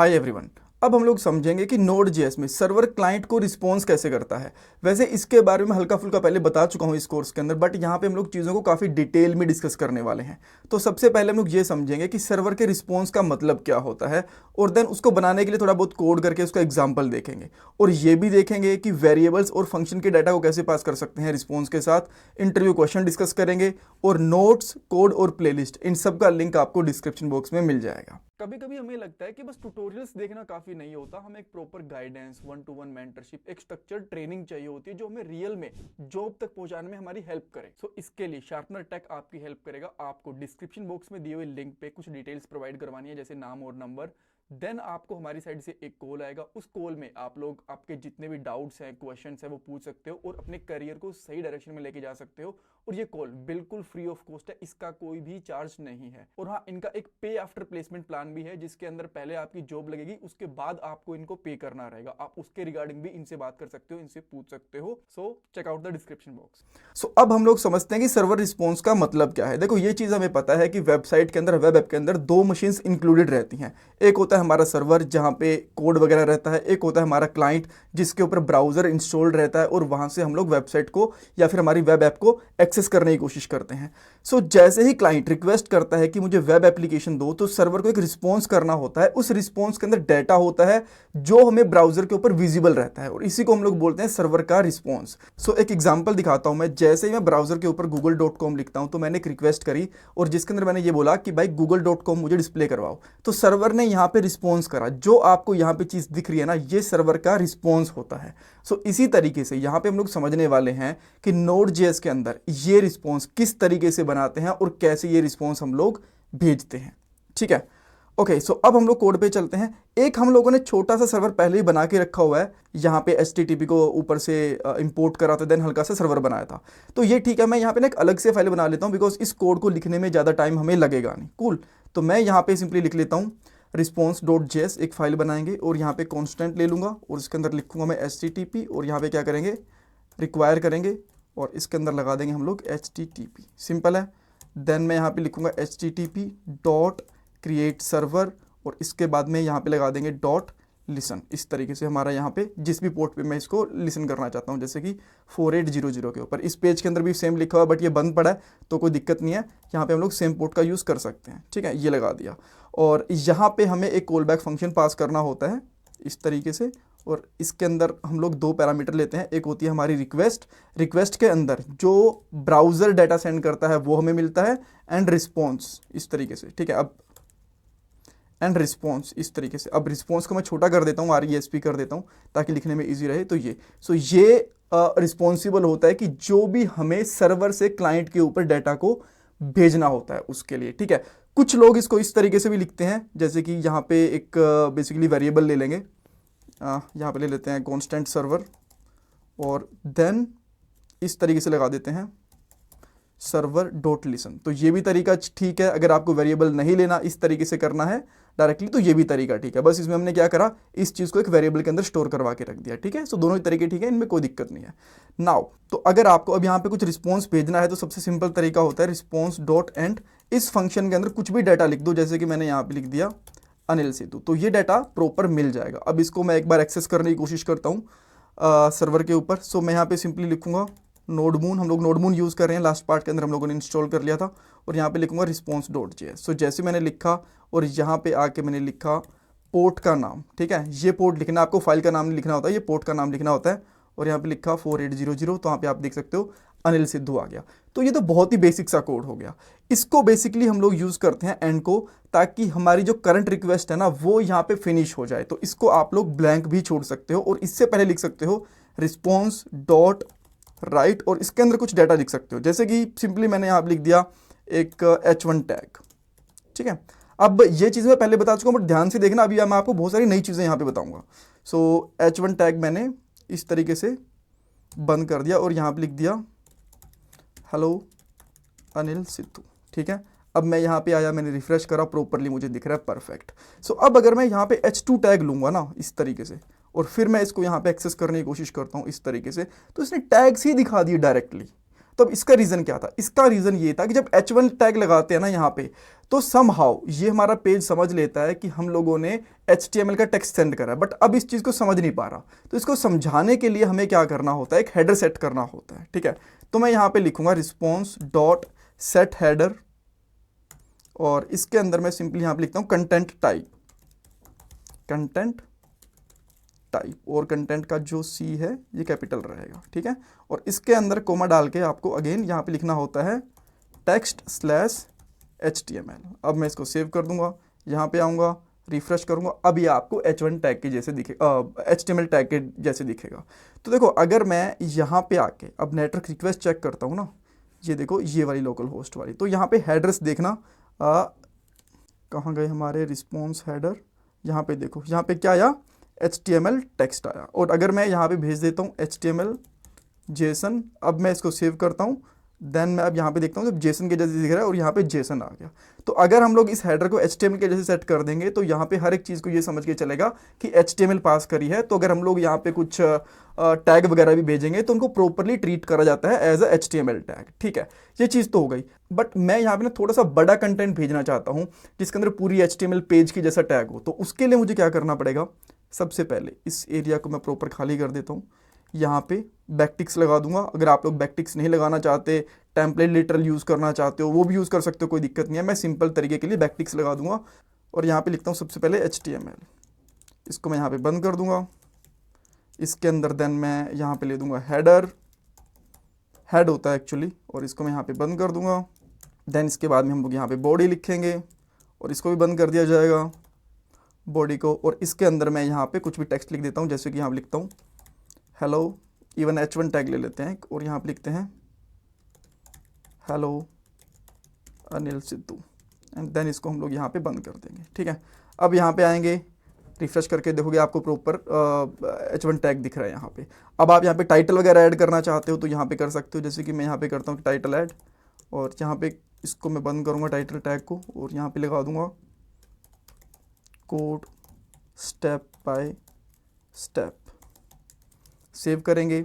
Hi everyone. अब हम लोग समझेंगे कि Node.js में सर्वर क्लाइंट को रिस्पॉन्स कैसे करता है। वैसे इसके बारे में हल्का फुल्का पहले बता चुका हूँ इस कोर्स के अंदर, बट यहाँ पे हम लोग चीज़ों को काफ़ी डिटेल में डिस्कस करने वाले हैं। तो सबसे पहले हम लोग ये समझेंगे कि सर्वर के रिस्पॉन्स का मतलब क्या होता है, और देन उसको बनाने के लिए थोड़ा बहुत कोड करके उसका एग्जाम्पल देखेंगे। और ये भी देखेंगे कि वेरिएबल्स और फंक्शन के डाटा को कैसे पास कर सकते हैं रिस्पॉन्स के साथ। इंटरव्यू क्वेश्चन डिस्कस करेंगे, और नोट्स, कोड और प्लेलिस्ट, इन सब का लिंक आपको डिस्क्रिप्शन बॉक्स में मिल जाएगा। कभी कभी हमें लगता है कि बस ट्यूटोरियल्स देखना काफी नहीं होता, हमें एक प्रॉपर गाइडेंस, 1-to-1 मेंटरशिप, एक स्ट्रक्चर्ड ट्रेनिंग चाहिए होती है जो हमें रियल में जॉब तक पहुंचाने में हमारी हेल्प करे। सो इसके लिए शार्पनर टेक आपकी हेल्प करेगा। आपको डिस्क्रिप्शन बॉक्स में दिए हुए लिंक पे कुछ डिटेल्स प्रोवाइड करवानी है, जैसे नाम और नंबर। देन आपको हमारी साइड से एक कॉल आएगा। उस कॉल में आप लोग आपके जितने भी डाउट्स हैं, क्वेश्चंस हैं, वो पूछ सकते हो और अपने करियर को सही डायरेक्शन में लेके जा सकते हो। और ये कॉल बिल्कुल फ्री ऑफ कॉस्ट है, इसका कोई भी चार्ज नहीं है। और हाँ, इनका एक पे आफ्टर प्लेसमेंट प्लान भी है, जिसके अंदर पहले आपकी जॉब लगेगी, उसके बाद आपको इनको पे करना रहेगा। आप उसके रिगार्डिंग भी इनसे बात कर सकते हो, इनसे पूछ सकते हो। So check out the description box. So अब हम लोग समझते हैं कि सर्वर रिस्पॉन्स का मतलब क्या है। देखो, ये चीज हमें पता है कि वेबसाइट के अंदर, वेब ऐप के अंदर दो मशीन्स इंक्लूडेड रहती हैं। एक होता है हमारा सर्वर जहां पे कोड वगैरह रहता है, एक होता है हमारा क्लाइंट जिसके ऊपर ब्राउजर इंस्टॉल्ड रहता है, और वहां से हम लोग वेबसाइट को या फिर हमारी वेब ऐप को एक्सेस करने की कोशिश करते हैं। सो जैसे ही क्लाइंट रिक्वेस्ट करता है कि मुझे वेब एप्लीकेशन दो, तो सर्वर को एक रिस्पॉन्स करना होता है। उस रिस्पॉन्स के अंदर डाटा होता है जो हमें ब्राउजर के ऊपर विजिबल रहता है, और इसी को हम लोग बोलते हैं सर्वर का रिस्पॉन्स। सो एक एग्जांपल दिखाता हूं मैं। जैसे ही मैं ब्राउजर के ऊपर google.com लिखता हूं, तो मैंने एक रिक्वेस्ट करी और जिसके अंदर मैंने ये बोला कि भाई google.com मुझे डिस्प्ले करवाओ, तो सर्वर ने यहां पे रिस्पॉन्स करा। जो आपको यहां पे चीज दिख रही है ना, ये सर्वर का रिस्पॉन्स होता है। सो इसी तरीके से यहां पे हम लोग समझने वाले हैं कि Node.js के अंदर ये रिस्पॉन्स किस तरीके से बनाते हैं और कैसे ये रिस्पॉन्स हम लोग भेजते हैं। ठीक है, ओके। सो अब हम लोग कोड पे चलते हैं। एक हम लोगों ने छोटा सा सर्वर पहले ही बना के रखा हुआ है, यहाँ पे HTTP को ऊपर से इंपोर्ट करा था, देन हल्का सा सर्वर बनाया था। तो ये ठीक है, मैं यहाँ पे ना एक अलग से फाइल बना लेता हूँ, बिकॉज इस कोड को लिखने में ज़्यादा टाइम हमें लगेगा नहीं। कूल। तो मैं यहाँ पे सिंपली लिख लेता हूँ response.js, एक फाइल बनाएंगे और यहाँ पे कॉन्स्टेंट ले लूँगा और इसके अंदर लिखूंगा मैं HTTP, और यहाँ पे क्या करेंगे, रिक्वायर करेंगे और इसके अंदर लगा देंगे हम लोग HTTP। सिंपल है। देन मैं यहाँ पे लिखूंगा HTTP डॉट क्रिएट सर्वर, और इसके बाद में यहाँ पे लगा देंगे डॉट लिसन। इस तरीके से हमारा यहाँ पे जिस भी पोर्ट पे मैं इसको लिसन करना चाहता हूँ, जैसे कि 4800 के ऊपर। इस पेज के अंदर भी सेम लिखा हुआ, बट ये बंद पड़ा है तो कोई दिक्कत नहीं है, यहाँ पे हम लोग सेम पोर्ट का यूज़ कर सकते हैं। ठीक है, ये लगा दिया। और यहाँ पे हमें एक कॉल बैक फंक्शन पास करना होता है इस तरीके से, और इसके अंदर हम लोग दो पैरामीटर लेते हैं। एक होती है हमारी रिक्वेस्ट, रिक्वेस्ट के अंदर जो ब्राउज़र डाटा सेंड करता है वो हमें मिलता है, एंड रिस्पॉन्स इस तरीके से। ठीक है, अब एंड रिस्पॉन्स इस तरीके से। अब रिस्पॉन्स को मैं छोटा कर देता हूँ, RESP कर देता हूँ ताकि लिखने में ईजी रहे। तो ये ये रिस्पॉन्सिबल होता है कि जो भी हमें सर्वर से क्लाइंट के ऊपर डाटा को भेजना होता है उसके लिए। ठीक है, कुछ लोग इसको इस तरीके से भी लिखते हैं, जैसे कि यहाँ पे एक बेसिकली वेरिएबल ले लेंगे, यहाँ पे ले लेते हैं कॉन्स्टेंट सर्वर, और देन इस तरीके से लगा देते हैं सर्वर डॉट लिसन। तो ये भी तरीका ठीक है। अगर आपको वेरिएबल नहीं लेना, इस तरीके से करना है डायरेक्टली, तो ये भी तरीका ठीक है। बस इसमें हमने क्या करा, इस चीज़ को एक वेरिएबल के अंदर स्टोर करवा के रख दिया। ठीक है, सो दोनों ही तरीके ठीक है, इनमें कोई दिक्कत नहीं है। नाउ तो अगर आपको अब यहाँ पे कुछ रिस्पॉन्स भेजना है, तो सबसे सिंपल तरीका होता है रिस्पॉन्स डॉट एंड। इस फंक्शन के अंदर कुछ भी डाटा लिख दो, जैसे कि मैंने यहाँ पे लिख दिया अनिल सेतु, तो ये डाटा प्रॉपर मिल जाएगा। अब इसको मैं एक बार एक्सेस करने की कोशिश करता हूँ सर्वर के ऊपर। सो मैं यहाँ पे सिंपली लिखूंगा नोडमून, हम लोग नोडमून यूज़ कर रहे हैं, लास्ट पार्ट के अंदर हम लोगों ने इंस्टॉल कर लिया था, और यहाँ पे लिखूंगा response.js। सो जैसे मैंने लिखा और यहाँ पे आके मैंने लिखा पोर्ट का नाम। ठीक है, ये पोर्ट लिखना, आपको फाइल का नाम नहीं लिखना होता, ये पोर्ट का नाम लिखना होता है, और यहाँ पे लिखा 4800, तो यहाँ पे आप देख सकते हो अनिल सिद्धू आ गया। तो ये तो बहुत ही बेसिक सा कोड हो गया। इसको बेसिकली हम लोग यूज़ करते हैं एंड को, ताकि हमारी जो करंट रिक्वेस्ट है ना, वो यहाँ पे फिनिश हो जाए। तो इसको आप लोग ब्लैंक भी छोड़ सकते हो, और इससे पहले लिख सकते हो रिस्पॉन्स डॉट राइट, और इसके अंदर कुछ डाटा लिख सकते हो, जैसे कि सिंपली मैंने यहाँ लिख दिया एक H1 टैग। ठीक है, अब ये चीज़ मैं पहले बता चुका हूँ, बट ध्यान से देखना, अभी मैं आपको बहुत सारी नई चीज़ें यहाँ पे बताऊंगा। सो H1 टैग मैंने इस तरीके से बंद कर दिया, और यहाँ पे लिख दिया हेलो अनिल सिद्धू। ठीक है, अब मैं यहाँ पे आया, मैंने रिफ्रेश करा, प्रॉपरली मुझे दिख रहा है, परफेक्ट। सो अब अगर मैं यहाँ पे H2 टैग लूँगा ना इस तरीके से, और फिर मैं इसको यहाँ पे एक्सेस करने की कोशिश करता हूँ इस तरीके से, तो इसने टैग्स ही दिखा दिए डायरेक्टली। तो अब इसका रीज़न क्या था? इसका रीज़न ये था कि जब H1 टैग लगाते हैं ना यहाँ पे, तो समहाउ ये हमारा पेज समझ लेता है कि हम लोगों ने HTML का टेक्स्ट सेंड करा है, बट अब इस चीज़ को समझ नहीं पा रहा। तो इसको समझाने के लिए हमें क्या करना होता है, एक हेडर सेट करना होता है, ठीक है। तो मैं यहाँ पे लिखूंगा रिस्पॉन्स डॉट सेट हेडर, और इसके अंदर मैं सिंपली यहाँ पे लिखता हूँ कंटेंट टाइप, कंटेंट टाइप, और कंटेंट का जो C है ये कैपिटल रहेगा, ठीक है। और इसके अंदर कोमा डाल के आपको अगेन यहाँ पे लिखना होता है टेक्स्ट स्लैश HTML। अब मैं इसको सेव कर दूंगा, यहाँ पे आऊँगा, रिफ्रेश करूँगा, अब ये आपको H1 टैग के जैसे दिखेगा, HTML टैग के जैसे दिखेगा। तो देखो अगर मैं यहाँ पे आके अब नेटवर्क रिक्वेस्ट चेक करता हूँ ना, ये देखो ये वाली लोकल होस्ट वाली, तो यहाँ पे हेडर्स देखना, कहाँ गए हमारे रिस्पॉन्स हेडर, यहाँ पे देखो, यहाँ पे क्या आया, HTML टेक्स्ट आया। और अगर मैं यहाँ पे भेज देता हूँ HTML जेसन, अब मैं इसको सेव करता हूँ, देन मैं अब यहाँ पे देखता हूँ जब जेसन के जैसे दिख रहा है और यहाँ पे जेसन आ गया। तो अगर हम लोग इस हेडर को HTML के जैसे सेट कर देंगे तो यहाँ पे हर एक चीज़ को ये समझ के चलेगा कि HTML पास करी है। तो अगर हम लोग यहाँ पे कुछ टैग वगैरह भी भेजेंगे तो उनको प्रॉपरली ट्रीट करा जाता है एज अ HTML टैग, ठीक है। ये चीज़ तो हो गई, बट मैं यहाँ पे ना थोड़ा सा बड़ा कंटेंट भेजना चाहता हूँ जिसके अंदर पूरी HTML पेज की जैसा टैग हो। तो उसके लिए मुझे क्या करना पड़ेगा, सबसे पहले इस एरिया को मैं प्रॉपर खाली कर देता हूँ, यहाँ पे बैकटिक्स लगा दूंगा। अगर आप लोग बैकटिक्स नहीं लगाना चाहते, टेम्पलेट लिटरल यूज़ करना चाहते हो, वो भी यूज़ कर सकते हो, कोई दिक्कत नहीं है। मैं सिंपल तरीके के लिए बैकटिक्स लगा दूंगा और यहाँ पे लिखता हूँ सबसे पहले HTML, इसको मैं यहाँ पे बंद कर दूंगा। इसके अंदर देन मैं यहाँ पे ले दूंगा हेडर, हेड होता है एक्चुअली, और इसको मैं यहाँ पे बंद कर दूंगा। देन इसके बाद में हम लोग यहाँ पे बॉडी लिखेंगे और इसको भी बंद कर दिया जाएगा, बॉडी को। और इसके अंदर मैं यहाँ पे कुछ भी टेक्स्ट लिख देता हूँ, जैसे कि यहाँ पे लिखता हूँ हेलो, इवन H1 टैग ले लेते हैं और यहाँ पे लिखते हैं hello Anil Sidhu, and then इसको हम लोग यहाँ पे बंद कर देंगे, ठीक है। अब यहाँ पे आएंगे, रिफ्रेश करके देखोगे आपको प्रॉपर H1 टैग दिख रहा है यहाँ पे। अब आप यहाँ पे टाइटल वगैरह ऐड करना चाहते हो तो यहाँ पे कर सकते हो, जैसे कि मैं यहाँ पे करता हूँ टाइटल ऐड, और यहाँ पे इसको मैं बंद करूँगा टाइटल टैग को, और यहाँ पे लगा दूँगा code step by step. Save करेंगे,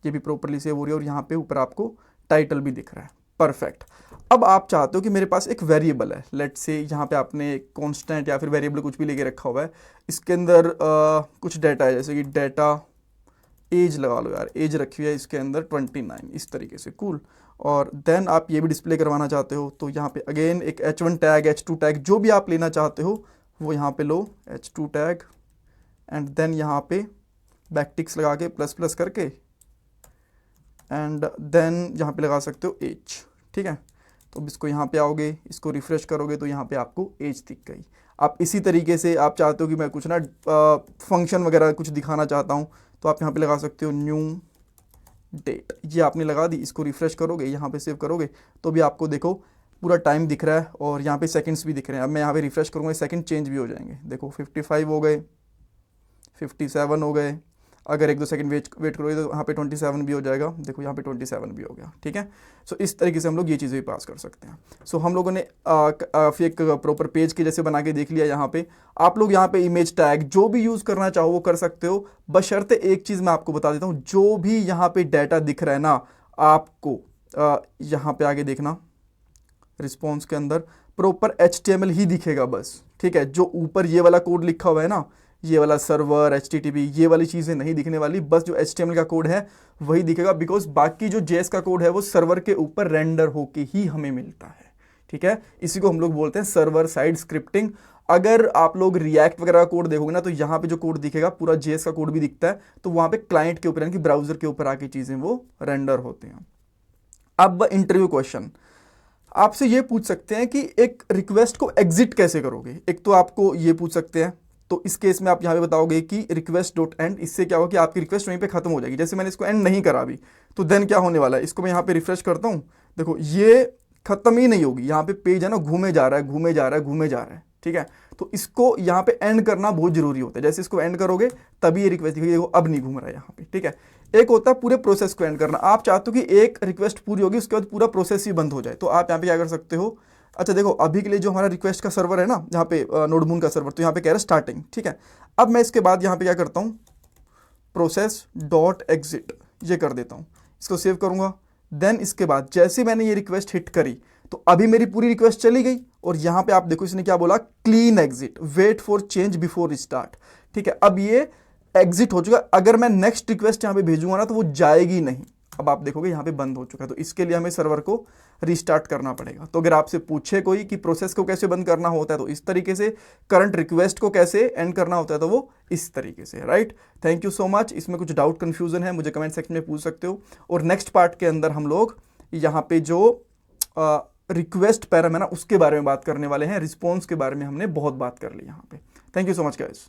ये भी प्रॉपरली सेव हो रही है और यहाँ पे ऊपर आपको टाइटल भी दिख रहा है, परफेक्ट। अब आप चाहते हो कि मेरे पास एक वेरिएबल है, लेट्स से यहाँ पे आपने कांस्टेंट या फिर वेरिएबल कुछ भी लेके रखा हुआ है, इसके अंदर कुछ डाटा है, जैसे कि डाटा एज लगा लो यार, एज रखी हुई है इसके अंदर 29, इस तरीके से, कूल। और देन आप ये भी डिस्प्ले करवाना चाहते हो तो यहाँ पे अगेन एक H1 टैग, H2 टैग, जो भी आप लेना चाहते हो वो यहाँ पे लो, H2 टैग, एंड देन यहाँ पे बैकटिक्स लगा के प्लस प्लस करके, एंड देन यहाँ पे लगा सकते हो एज, ठीक है। तो अब इसको यहाँ पे आओगे, इसको रिफ्रेश करोगे तो यहाँ पे आपको एज दिख गई। आप इसी तरीके से आप चाहते हो कि मैं कुछ ना फंक्शन वगैरह कुछ दिखाना चाहता हूँ तो आप यहाँ पे लगा सकते हो न्यू डेट, ये आपने लगा दी। इसको रिफ्रेश करोगे, यहाँ पे सेव करोगे तो भी आपको देखो पूरा टाइम दिख रहा है और यहाँ पे सेकंड्स भी दिख रहे हैं। अब मैं यहाँ पे रिफ्रेश करूँगा, सेकंड चेंज भी हो जाएंगे, देखो 55 हो गए, 57 हो गए। अगर 1-2 सेकंड वेट करोगे तो यहाँ पे 27 भी हो जाएगा, देखो यहाँ पे 27 भी हो गया, ठीक है। सो इस तरीके से हम लोग ये चीज़ें भी पास कर सकते हैं। सो हम लोगों ने फिर एक प्रॉपर पेज के जैसे बना के देख लिया। यहाँ पे आप लोग यहाँ पे इमेज टैग जो भी यूज़ करना चाहो वो कर सकते हो, बशर्ते एक चीज़ मैं आपको बता देता हूँ, जो भी यहाँ पे डाटा दिख रहा है ना आपको, यहाँ पे आगे देखना रिस्पॉन्स के अंदर प्रॉपर HTML ही दिखेगा बस, ठीक है। जो ऊपर ये वाला कोड लिखा हुआ है ना, ये वाला सर्वर HTTP, ये वाली चीज़ें नहीं दिखने वाली, बस जो HTML का कोड है वही दिखेगा, बिकॉज बाकी जो JS का कोड है वो सर्वर के ऊपर रेंडर होके ही हमें मिलता है, ठीक है। इसी को हम लोग बोलते हैं सर्वर साइड स्क्रिप्टिंग। अगर आप लोग रिएक्ट वगैरह का कोड देखोगे ना तो यहाँ पे जो कोड दिखेगा पूरा JS का कोड भी दिखता है, तो वहाँ पे क्लाइंट के ऊपर यानी कि ब्राउजर के ऊपर आके चीज़ें वो रेंडर होते हैं। अब इंटरव्यू क्वेश्चन आपसे ये पूछ सकते हैं कि एक रिक्वेस्ट को एग्जिट कैसे करोगे। एक तो आपको ये पूछ सकते हैं, तो इस केस में आप यहाँ पे बताओगे कि रिक्वेस्ट डॉट एंड, इससे क्या होगा कि आपकी रिक्वेस्ट वहीं पे खत्म हो जाएगी। जैसे मैंने इसको एंड नहीं करा अभी, तो देन क्या होने वाला है, इसको मैं यहाँ पे रिफ्रेश करता हूँ, देखो ये खत्म ही नहीं होगी, यहाँ पे पेज है ना घूमे जा रहा है घूमे जा रहा है घूमे जा रहा है, ठीक है। तो इसको यहाँ पे एंड करना बहुत जरूरी होता है, जैसे इसको एंड करोगे तभी ये रिक्वेस्ट दिखेगी, देखो अब नहीं घूम रहा है यहाँ पे, ठीक है। एक होता है पूरे प्रोसेस को एंड करना, आप चाहते हो कि एक रिक्वेस्ट पूरी होगी उसके बाद पूरा प्रोसेस ही बंद हो जाए, तो आप यहाँ पे क्या कर सकते हो, अच्छा देखो अभी के लिए जो हमारा रिक्वेस्ट का सर्वर है ना यहाँ पे नोडमून का सर्वर, तो यहाँ पे कह रहा है स्टार्टिंग, ठीक है। अब मैं इसके बाद यहाँ पे क्या करता हूँ, प्रोसेस डॉट एग्जिट, ये कर देता हूँ, इसको सेव करूँगा, देन इसके बाद जैसे मैंने ये रिक्वेस्ट हिट करी तो अभी मेरी पूरी रिक्वेस्ट चली गई, और यहां पे आप देखो इसने क्या बोला, clean exit, wait for change before restart. ठीक है, अब ये एग्जिट हो चुका। अगर मैं नेक्स्ट रिक्वेस्ट यहां पे भेजूंगा ना तो वो जाएगी नहीं। अब आप देखोगे यहां पे बंद हो चुका है, तो इसके लिए हमें सर्वर को रिस्टार्ट करना पड़ेगा। तो अगर आपसे पूछे कोई कि प्रोसेस को कैसे बंद करना होता है तो इस तरीके से, करंट रिक्वेस्ट को कैसे एंड करना होता है तो वो इस तरीके से, right. Thank you so much. इसमें कुछ डाउट कंफ्यूजन है मुझे कमेंट सेक्शन में पूछ सकते हो। और नेक्स्ट पार्ट के अंदर हम लोग यहाँ पे जो रिक्वेस्ट पैराम है ना उसके बारे में बात करने वाले हैं। रिस्पॉन्स के बारे में हमने बहुत बात कर ली यहाँ पे। Thank you so much guys.